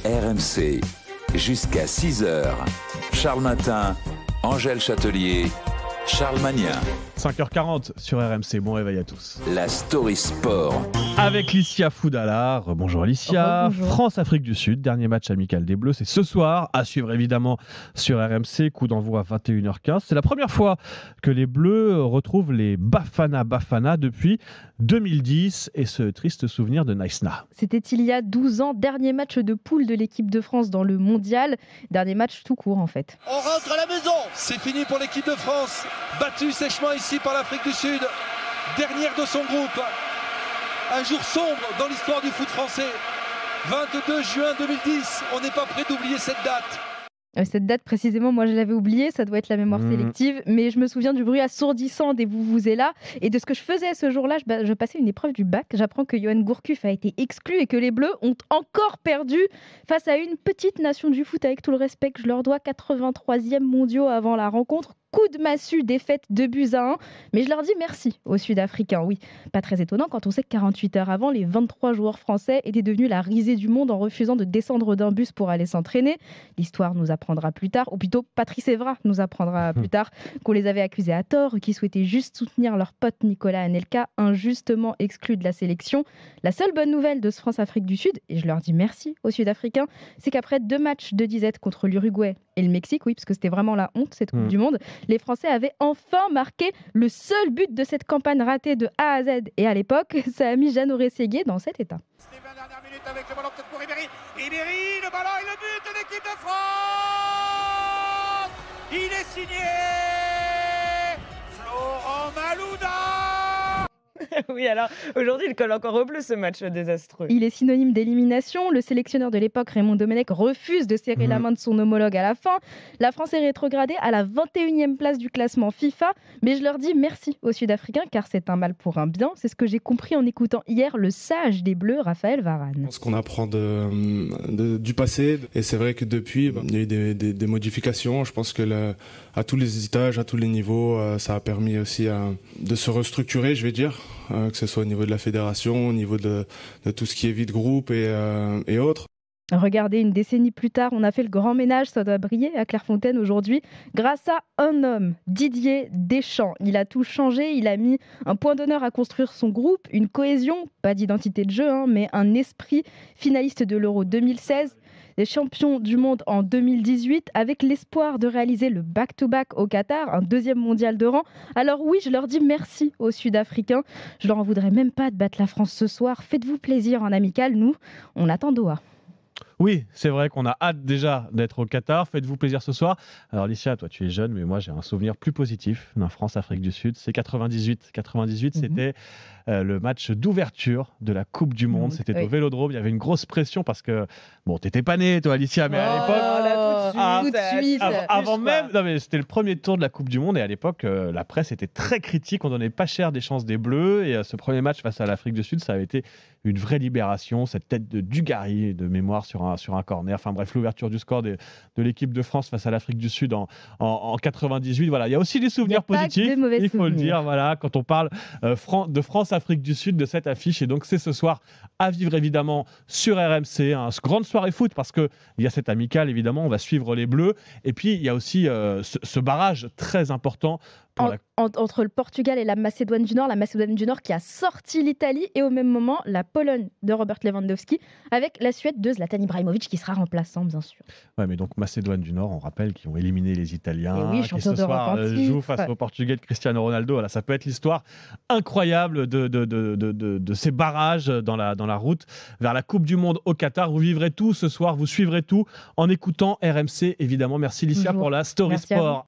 RMC, jusqu'à 6h. Charles Matin, Angèle Châtelier, Charles Magnien. 5h40 sur RMC, bon réveil à tous. La Story Sport. Avec Licia Foudala, bonjour Licia. France-Afrique du Sud, dernier match amical des Bleus, c'est ce soir, à suivre évidemment sur RMC, coup d'envoi à 21h15. C'est la première fois que les Bleus retrouvent les Bafana depuis 2010 et ce triste souvenir de Naïsna. C'était il y a 12 ans, dernier match de poule de l'équipe de France dans le mondial, dernier match tout court en fait. On rentre à la maison, c'est fini pour l'équipe de France, battue sèchement ici par l'Afrique du Sud, dernière de son groupe. Un jour sombre dans l'histoire du foot français. 22 juin 2010, on n'est pas prêt d'oublier cette date. Cette date précisément, moi je l'avais oubliée, ça doit être la mémoire sélective, mais je me souviens du bruit assourdissant des vuvuzelas et de ce que je faisais ce jour-là. Je passais une épreuve du bac, j'apprends que Yoann Gourcuff a été exclu et que les Bleus ont encore perdu face à une petite nation du foot, avec tout le respect que je leur dois, 83e mondiaux avant la rencontre. Coup de massue, défaite 2-1, mais je leur dis merci aux Sud-Africains. Oui, pas très étonnant quand on sait que 48 heures avant, les 23 joueurs français étaient devenus la risée du monde en refusant de descendre d'un bus pour aller s'entraîner. L'histoire nous apprendra plus tard, ou plutôt Patrice Evra nous apprendra plus tard, qu'on les avait accusés à tort, qu'ils souhaitaient juste soutenir leur pote Nicolas Anelka, injustement exclu de la sélection. La seule bonne nouvelle de ce France-Afrique du Sud, et je leur dis merci aux Sud-Africains, c'est qu'après 2 matchs de disette contre l'Uruguay et le Mexique, oui, parce que c'était vraiment la honte cette Coupe du Monde, les Français avaient enfin marqué le seul but de cette campagne ratée de A à Z. Et à l'époque, ça a mis Jeannot Rességuier dans cet état. Les 20 dernières minutes avec le ballon peut-être pour Ribéry. Ribéry, le ballon et le but de l'équipe de France. Il est signé Florent Malouda. Oui, alors aujourd'hui, il colle encore au bleu ce match désastreux. Il est synonyme d'élimination. Le sélectionneur de l'époque, Raymond Domenech, refuse de serrer la main de son homologue à la fin. La France est rétrogradée à la 21e place du classement FIFA. Mais je leur dis merci aux Sud-Africains, car c'est un mal pour un bien. C'est ce que j'ai compris en écoutant hier le sage des Bleus, Raphaël Varane. Je pense qu'on apprend du passé. Et c'est vrai que depuis, il y a eu des modifications. Je pense que à tous les étages, à tous les niveaux, ça a permis aussi de se restructurer, je vais dire. Que ce soit au niveau de la fédération, au niveau de tout ce qui est vie de groupe et autres. Regardez, une décennie plus tard, on a fait le grand ménage, ça doit briller à Clairefontaine aujourd'hui, grâce à un homme, Didier Deschamps. Il a tout changé, il a mis un point d'honneur à construire son groupe, une cohésion, pas d'identité de jeu, mais un esprit, finaliste de l'Euro 2016. Les champions du monde en 2018, avec l'espoir de réaliser le back-to-back au Qatar, un 2e mondial de rang. Alors oui, je leur dis merci aux Sud-Africains. Je leur en voudrais même pas de battre la France ce soir. Faites-vous plaisir en amical, nous, on attend Doha. Oui, c'est vrai qu'on a hâte déjà d'être au Qatar. Faites-vous plaisir ce soir. Alors Licia, toi tu es jeune, mais moi j'ai un souvenir plus positif d'un France-Afrique du Sud. C'est 98. 98, c'était le match d'ouverture de la Coupe du Monde. C'était au Vélodrome. Il y avait une grosse pression parce que, bon, t'étais pas née toi Licia, mais à l'époque... Avant même, non, mais c'était le premier tour de la Coupe du Monde et à l'époque, la presse était très critique. On donnait pas cher des chances des Bleus et ce premier match face à l'Afrique du Sud, ça avait été une vraie libération. Cette tête de Dugarry de mémoire sur un corner. Enfin bref, l'ouverture du score de l'équipe de France face à l'Afrique du Sud en 98. Voilà, il y a aussi des souvenirs positifs, il faut le dire. Voilà, quand on parle de France-Afrique du Sud, de cette affiche. Et donc c'est ce soir à vivre évidemment sur RMC, grande soirée foot parce qu'il y a cette amicale évidemment, on va suivre les Bleus. Et puis il y a aussi ce barrage très important entre le Portugal et la Macédoine du Nord qui a sorti l'Italie, et au même moment la Pologne de Robert Lewandowski avec la Suède de Zlatan Ibrahimovic qui sera remplaçant bien sûr. Ouais, mais donc Macédoine du Nord, on rappelle qu'ils ont éliminé les Italiens, oui, qui ce soir jouent face au Portugais de Cristiano Ronaldo. Voilà, ça peut être l'histoire incroyable de ces barrages dans la route vers la Coupe du Monde au Qatar. Vous vivrez tout ce soir, vous suivrez tout en écoutant RMC évidemment. Merci Licia pour la Story Sport.